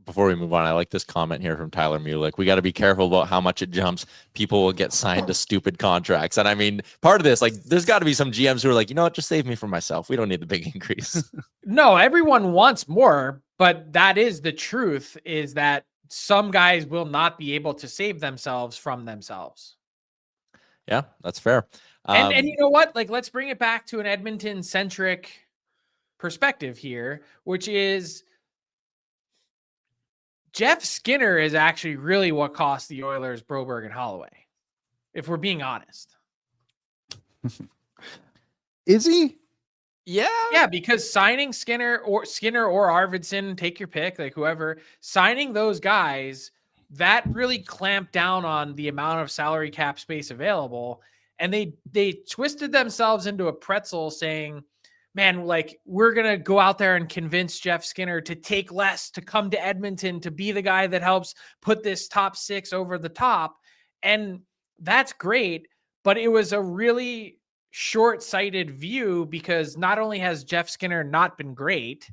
before we move on, I like this comment here from Tyler Mulick. We got to be careful about how much it jumps. People will get signed to stupid contracts. And I mean, part of this, like, there's got to be some GMs who are like, you know what, just save me from myself. We don't need the big increase. No, everyone wants more, but that is the truth, is that some guys will not be able to save themselves from themselves. Yeah, that's fair. And you know what? Like, let's bring it back to an Edmonton-centric perspective here, which is Jeff Skinner is actually really what cost the Oilers Broberg and Holloway, if we're being honest. Is he? Yeah, because signing Skinner or Arvidsson, take your pick, like whoever, signing those guys, that really clamped down on the amount of salary cap space available. And they twisted themselves into a pretzel saying, man, like, we're going to go out there and convince Jeff Skinner to take less, to come to Edmonton, to be the guy that helps put this top six over the top. And that's great, but it was a really short-sighted view, because not only has Jeff Skinner not been great,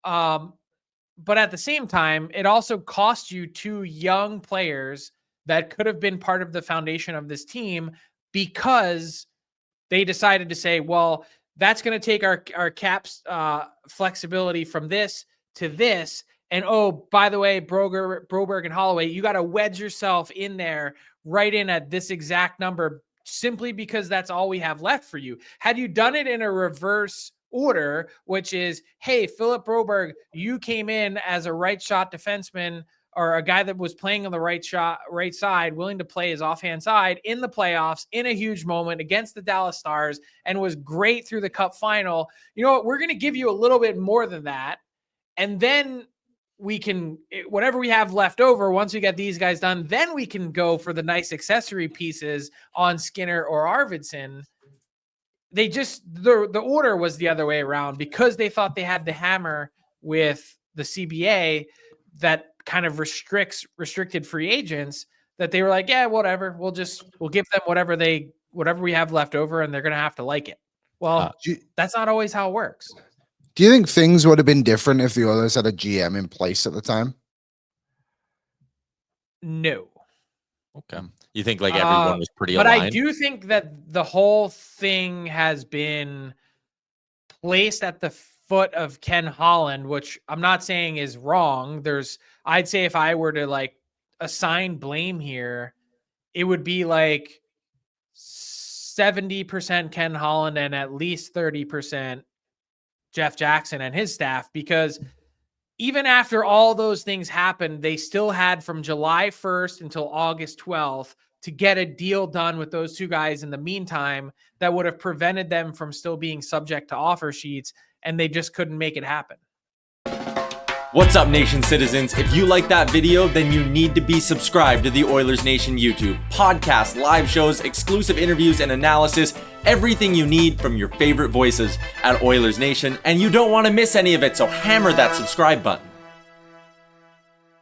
but at the same time, it also cost you two young players that could have been part of the foundation of this team, because they decided to say, well, that's going to take our caps flexibility from this to this. And, oh, by the way, Broberg and Holloway, you got to wedge yourself in there right in at this exact number, simply because that's all we have left for you. Had you done it in a reverse order, which is, hey, Philip Broberg, you came in as a right shot defenseman, or a guy that was playing on the right side, willing to play his offhand side in the playoffs in a huge moment against the Dallas Stars, and was great through the Cup final. You know what? We're going to give you a little bit more than that. And then we can, whatever we have left over, once we get these guys done, then we can go for the nice accessory pieces on Skinner or Arvidsson. They just, the order was the other way around, because they thought they had the hammer with the CBA that kind of restricted free agents, that they were like, yeah, whatever. We'll give them whatever we have left over, and they're going to have to like it. Well, that's not always how it works. Do you think things would have been different if the Oilers had a GM in place at the time? No. Okay. You think like everyone was pretty aligned? But I do think that the whole thing has been placed at the foot of Ken Holland, which I'm not saying is wrong. I'd say if I were to like assign blame here, it would be like 70% Ken Holland and at least 30% Jeff Jackson and his staff, because even after all those things happened, they still had from July 1st until August 12th to get a deal done with those two guys in the meantime that would have prevented them from still being subject to offer sheets, and they just couldn't make it happen. What's up, Nation citizens? If you like that video, then you need to be subscribed to the Oilers Nation YouTube. Podcasts, live shows, exclusive interviews, and analysis. Everything you need from your favorite voices at Oilers Nation. And you don't want to miss any of it, so hammer that subscribe button.